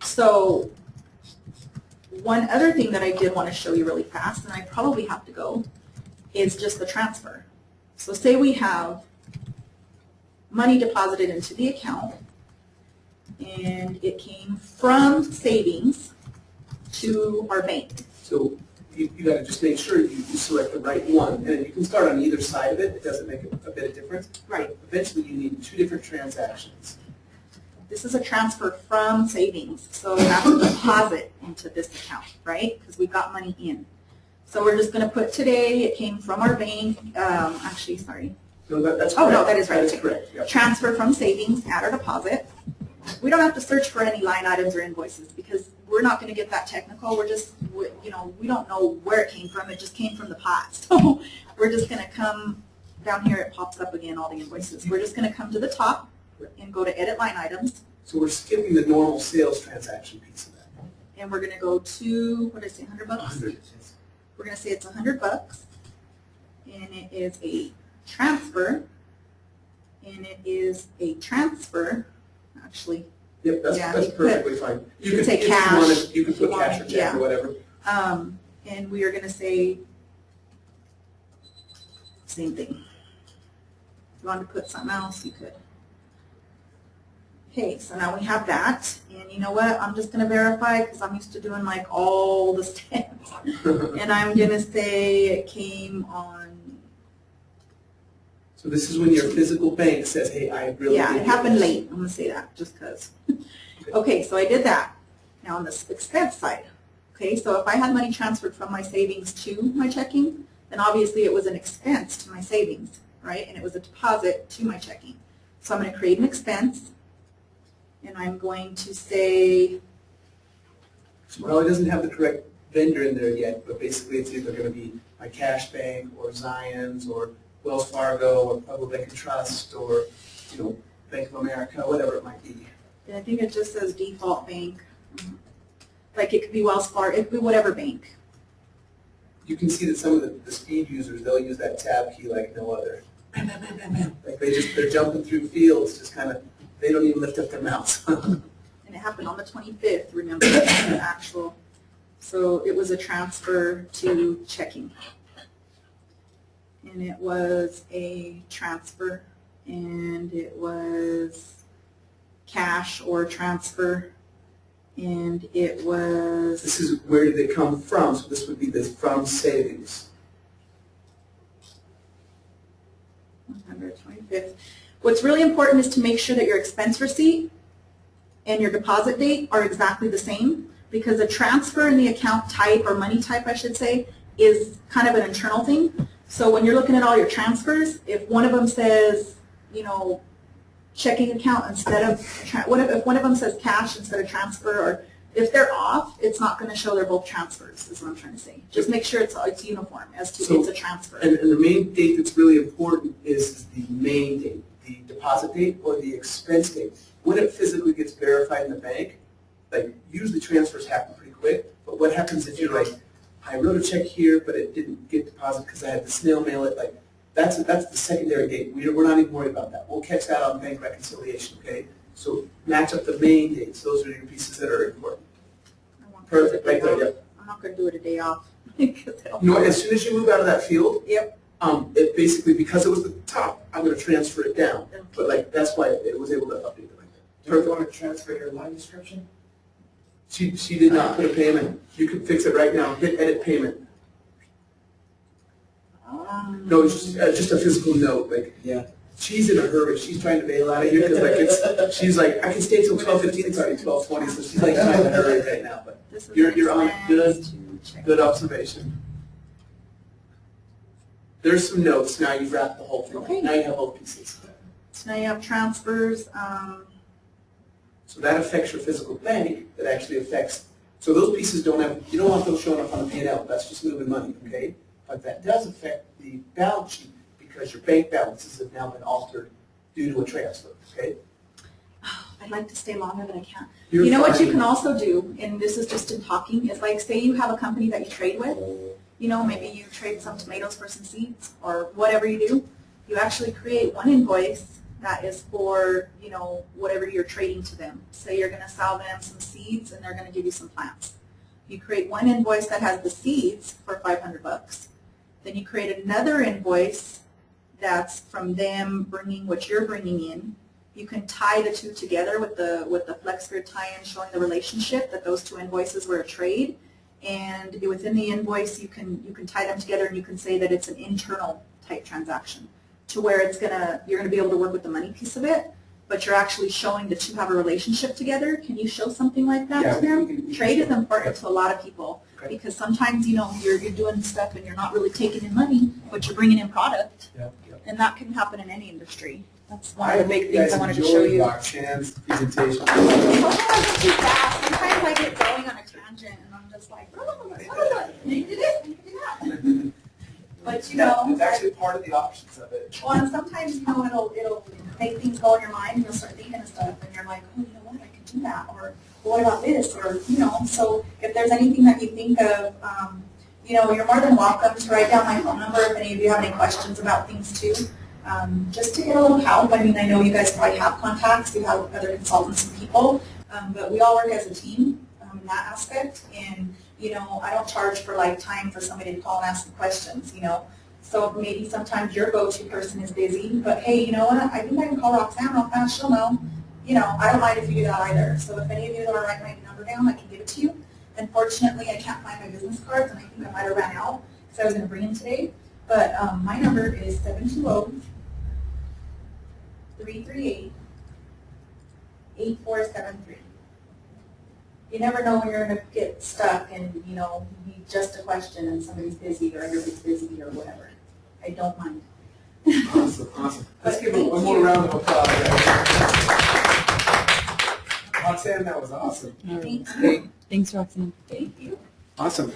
So one other thing that I did want to show you really fast, and I probably have to go, is just the transfer. So say we have money deposited into the account, and it came from savings to our bank. So you got to just make sure you select the right one, and you can start on either side of it. It doesn't make a bit of difference. Right. But eventually, you need two different transactions. This is a transfer from savings, so that's a deposit into this account, right? Because we got money in. So we're just going to put today, it came from our bank, actually, sorry. No, that's correct. Oh, no, that is right. That is correct. Yep. Transfer from savings, add our deposit. We don't have to search for any line items or invoices because we're not going to get that technical. We're just, we don't know where it came from. It just came from the pot. So we're just going to come down here. It pops up again, all the invoices. We're just going to come to the top and go to edit line items. So we're skipping the normal sales transaction piece of that. And we're going to go to, what did I say, 100 bucks? 100. We're going to say it's 100 bucks. And it is a transfer. And it is a transfer. Actually, Yep, that's perfectly fine. You can say cash. You can put cash or check or whatever. And we are going to say same thing. If you want to put something else, you could. Okay, so now we have that. And you know what? I'm just going to verify because I'm used to doing like all the steps. And I'm going to say it came on. So this is when your physical bank says, hey, I really Yeah, did it happened this. late. I'm going to say that just because. Okay, so I did that. Now on the expense side. Okay, so if I had money transferred from my savings to my checking, then obviously it was an expense to my savings, right? And it was a deposit to my checking. So I'm going to create an expense. And I'm going to say. Well, it doesn't have the correct vendor in there yet, but basically it's either going to be my Cash Bank or Zions or Wells Fargo or Public Bank and Trust or, Bank of America, whatever it might be. And I think it just says default bank. Like it could be Wells Fargo, it could be whatever bank. You can see that some of the speed users, they'll use that tab key like no other. Bam, bam, bam, bam, bam. Like they're jumping through fields, just kind of, they don't even lift up their mouths. And it happened on the 25th, remember, the actual. So it was a transfer to checking. And it was a transfer, and it was cash or transfer, and it was. This is where did they come from, so this would be this from savings. 125th. What's really important is to make sure that your expense receipt and your deposit date are exactly the same, because a transfer in the account type, or money type I should say, is kind of an internal thing. So when you're looking at all your transfers, if one of them says, checking account instead of, if one of them says cash instead of transfer, or if they're off, it's not going to show they're both transfers, is what I'm trying to say. Just make sure it's uniform as to it's a transfer. And the main date that's really important is the main date, the deposit date or the expense date. When it physically gets verified in the bank, like usually transfers happen pretty quick, but what happens if you're like, I wrote a check here, but it didn't get deposited because I had to snail mail it. Like that's the secondary date. We're not even worried about that. We'll catch that on bank reconciliation. Okay, so match up the main dates. Those are your pieces that are important. Perfect, right there. Yep. I'm not going to do it a day off. As soon as you move out of that field, yep. It basically, because it was the top, I'm going to transfer it down. Okay. But like that's why it was able to update it like that. Do you want to transfer your line description? She did not put a payment. You can fix it right now. Hit edit payment. No, it's just a physical note. Like, yeah. She's in a hurry. She's trying to bail out of here because she's like, I can stay till 12:15. It's already 12:20, so she's like trying to hurry right now. But you're on good observation. There's some notes. Now you've wrapped the whole thing. Okay. Now you have both pieces. So now you have transfers. So that affects your physical bank. That actually affects. So those pieces don't have. You don't want those showing up on the P&L. That's just moving money, okay? But that does affect the balance sheet because your bank balances have now been altered due to a transfer, okay? Oh, I'd like to stay longer, but I can't. You're you know fine. what you can also do, and this is just in talking, is like say you have a company that you trade with. Maybe you trade some tomatoes for some seeds or whatever you do. You actually create one invoice that is for, you know, whatever you're trading to them. Say you're going to sell them some seeds and they're going to give you some plants. You create one invoice that has the seeds for $500. Then you create another invoice that's from them bringing what you're bringing in. You can tie the two together with the FlexGrid tie-in showing the relationship that those two invoices were a trade. And within the invoice, you can tie them together and you can say that it's an internal type transaction, to where you're gonna be able to work with the money piece of it, but you're actually showing the two have a relationship together. Can you show something like that to them? Trade is important to a lot of people because sometimes, you know, you're doing stuff and you're not really taking in money, but you're bringing in product, and that can happen in any industry. That's one of the big things I wanted to show you. Roxanne's presentation. Sometimes I get too fast. Sometimes I get going on a tangent and I'm just like, you did it, you did that. But you know, it's actually part of the options of it. Well, and sometimes, you know, it'll make things go in your mind and you'll start thinking of stuff and you're like, oh, you know what, I can do that, or well, what about this, or, you know, so if there's anything that you think of, you know, you're more than welcome to write down my phone number if any of you have any questions about things too. Just to get a little help. I mean, I know you guys probably have contacts, you have other consultants and people, but we all work as a team in that aspect, and you know, I don't charge for like time for somebody to call and ask the questions, you know. So maybe sometimes your go-to person is busy, but hey, you know what, I think I can call Roxanne real fast, she'll know. You know, I don't mind if you do that either. So if any of you that are writing my number down, I can give it to you. Unfortunately, I can't find my business cards, and I think I might have ran out, so I was going to bring them today. But my number is 720-338-8473. You never know when you're going to get stuck and, you know, you need just a question and somebody's busy or everybody's busy or whatever. I don't mind. Awesome, awesome. Let's give one more round of applause. Roxanne, that was awesome. Thank you. Thanks, Roxanne. Thank you. Awesome.